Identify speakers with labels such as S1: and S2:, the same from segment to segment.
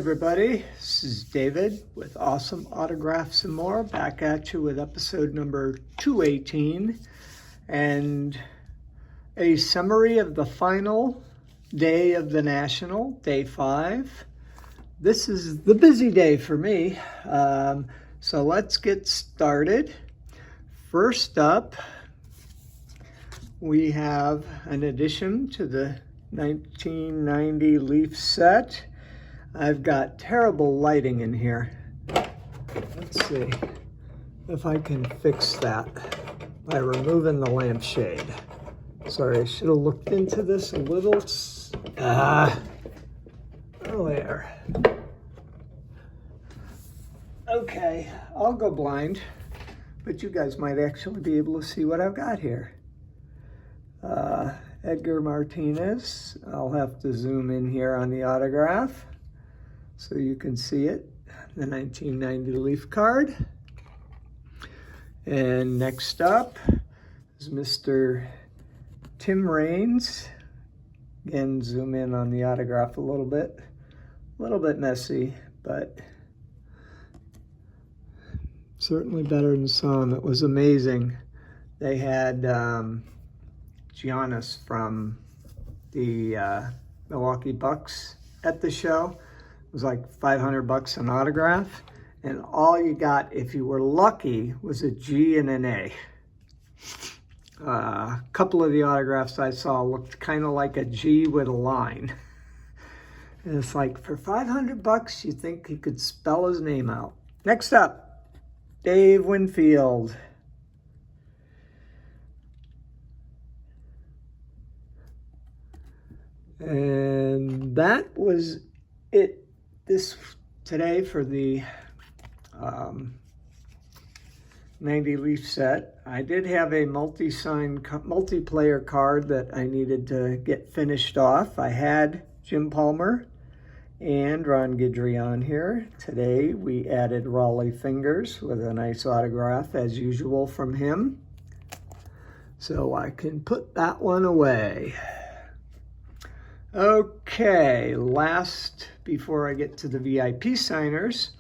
S1: everybody, this is David with Awesome Autographs and More, back at you with episode number 218 and a summary of the final day of the National, day 5. This is the busy day for me, so let's get started. First up, we have an addition to the 1990 Leaf set. I've got terrible lighting in here. Let's see if I can fix that by removing the lampshade. Sorry, I should have looked into this a little. Earlier. Okay, I'll go blind, but you guys might actually be able to see what I've got here. Edgar Martinez. I'll have to zoom in here on the autograph so you can see it, the 1990 Leaf card. And next up is Mr. Tim Raines. Again, zoom in on the autograph a little bit messy, but certainly better than some. It was amazing. They had Giannis from the Milwaukee Bucks at the show. It was like $500 an autograph, and all you got, if you were lucky, was a G and an A. A couple of the autographs I saw looked kind of like a G with a line. And it's like, for $500, you think he could spell his name out. Next up, Dave Winfield. And that was it today for the 90 Leaf set. I did have a multiplayer card that I needed to get finished off. I had Jim Palmer and Ron Guidry on here. Today we added Rollie Fingers with a nice autograph as usual from him. So I can put that one away. Okay, last before I get to the VIP signers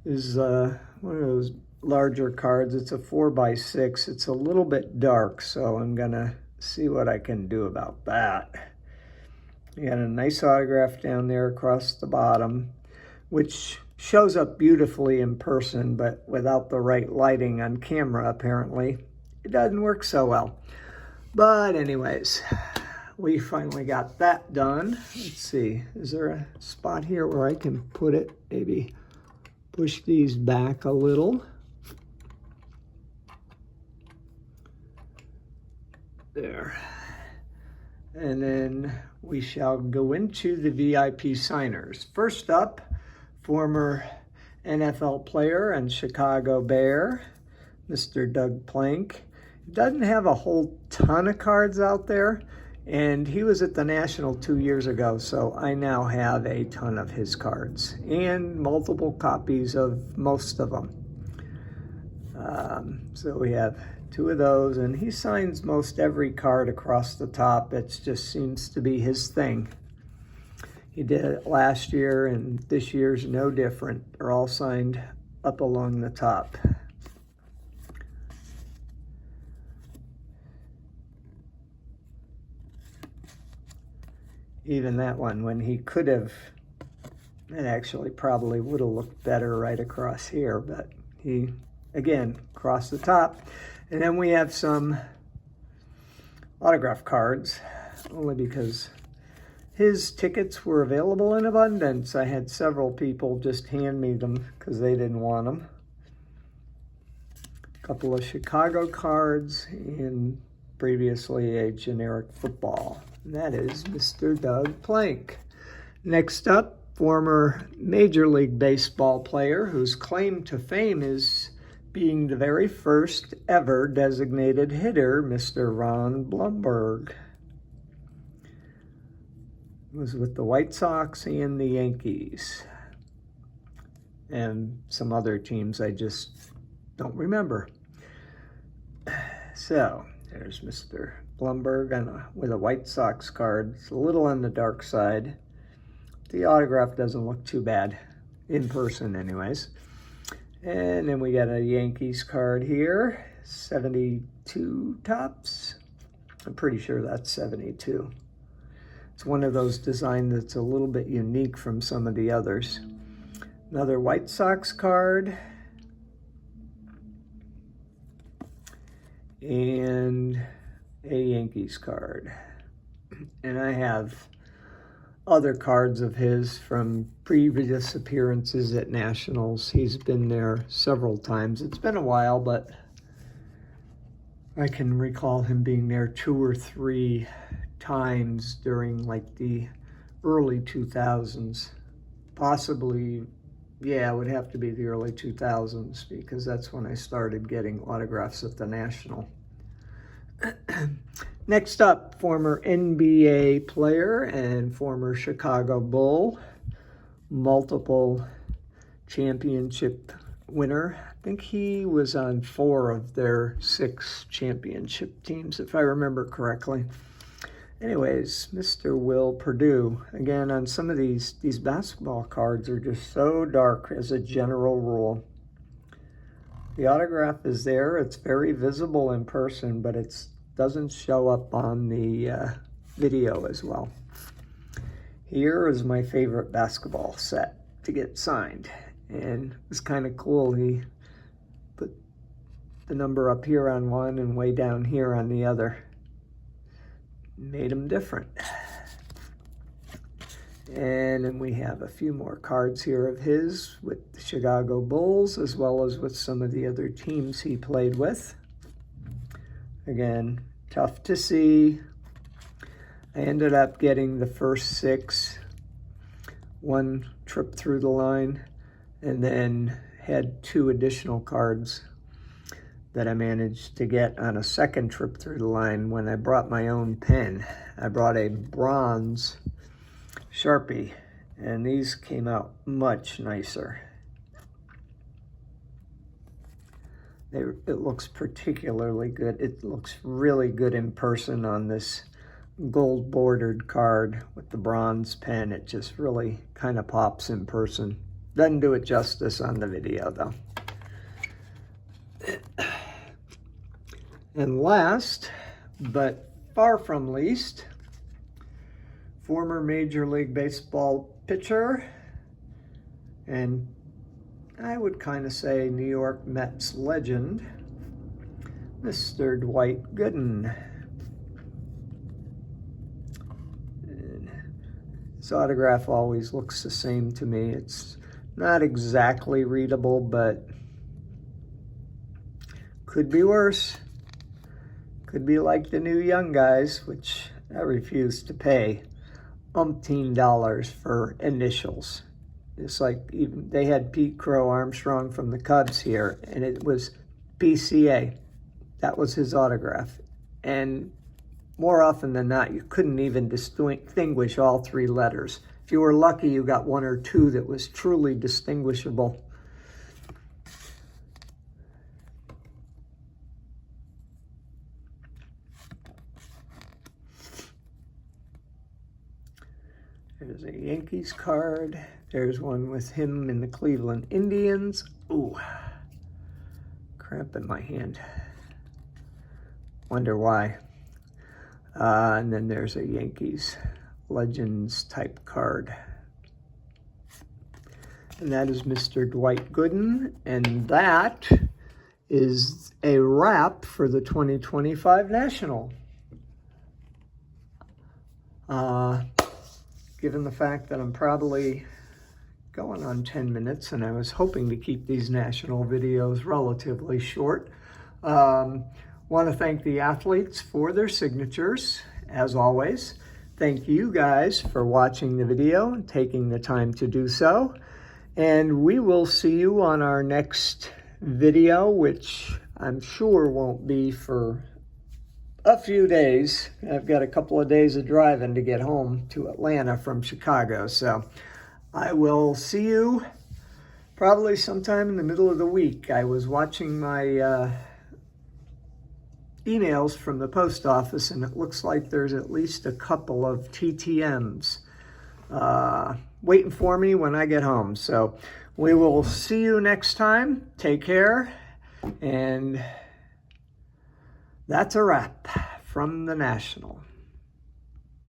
S1: is one of those larger cards. It's a 4x6. It's a little bit dark, so I'm gonna see what I can do about that. You got a nice autograph down there across the bottom, which shows up beautifully in person, but without the right lighting on camera, apparently, it doesn't work so well. But anyways, we finally got that done. Let's see, is there a spot here where I can put it? Maybe push these back a little. There. And then we shall go into the VIP signers. First up, former NFL player and Chicago Bear, Mr. Doug Plank. He doesn't have a whole ton of cards out there, and he was at the National 2 years ago, so I now have a ton of his cards and multiple copies of most of them. So we have 2 of those, and he signs most every card across the top. It just seems to be his thing. He did it last year, and this year's no different. They're all signed up along the top. Even that one, when he could have, it actually probably would have looked better right across here, but he, again, crossed the top. And then we have some autograph cards, only because his tickets were available in abundance. I had several people just hand me them because they didn't want them. A couple of Chicago cards and previously a generic football. And that is Mr. Doug Plank. Next up, former Major League Baseball player whose claim to fame is being the very first ever designated hitter, Mr. Ron Bloomberg. He was with the White Sox and the Yankees. And some other teams I just don't remember. So, there's Mr. Bloomberg with a White Sox card. It's a little on the dark side. the autograph doesn't look too bad, in person anyways. And then we got a Yankees card here, 72 tops. I'm pretty sure that's 72. It's one of those designs that's a little bit unique from some of the others. Another White Sox card. And a Yankees card. And I have other cards of his from previous appearances at Nationals. He's been there several times. It's been a while, but I can recall him being there 2 or 3 times during like the early 2000s. Possibly, yeah, it would have to be the early 2000s because that's when I started getting autographs at the National. Next up, former NBA player and former Chicago Bull, multiple championship winner. I think he was on 4 of their 6 championship teams, if I remember correctly. Anyways, Mr. Will Perdue. Again, on some of these basketball cards are just so dark as a general rule. The autograph is there. It's very visible in person, but it doesn't show up on the video as well. Here is my favorite basketball set to get signed. And it's kind of cool. He put the number up here on one and way down here on the other. Made them different. And then we have a few more cards here of his with the Chicago Bulls, as well as with some of the other teams he played with. Again, tough to see. I ended up getting the first 6, 1 trip through the line, and then had 2 additional cards that I managed to get on a second trip through the line when I brought my own pen. I brought a bronze Sharpie, and these came out much nicer. It looks particularly good. It looks really good in person on this gold bordered card with the bronze pen. It just really kind of pops in person. Doesn't do it justice on the video though. And last, but far from least, former Major League Baseball pitcher, and I would kind of say New York Mets legend, Mr. Dwight Gooden. And his autograph always looks the same to me. It's not exactly readable, but could be worse. Could be like the new young guys, which I refuse to pay umpteen dollars for initials. It's like even they had Pete Crow Armstrong from the Cubs here, and it was BCA. That was his autograph. And more often than not, you couldn't even distinguish all 3 letters. If you were lucky, you got 1 or 2 that was truly distinguishable. There's a Yankees card. There's one with him in the Cleveland Indians. Ooh, cramp in my hand. Wonder why. And then there's a Yankees Legends type card. And that is Mr. Dwight Gooden. And that is a wrap for the 2025 National. Given the fact that I'm probably going on 10 minutes and I was hoping to keep these National videos relatively short, want to thank the athletes for their signatures, as always. Thank you guys for watching the video and taking the time to do so. And we will see you on our next video, which I'm sure won't be for a few days. I've got a couple of days of driving to get home to Atlanta from Chicago. So I will see you probably sometime in the middle of the week. I was watching my emails from the post office, and it looks like there's at least a couple of TTMs waiting for me when I get home. So we will see you next time. Take care. And that's a wrap from the National.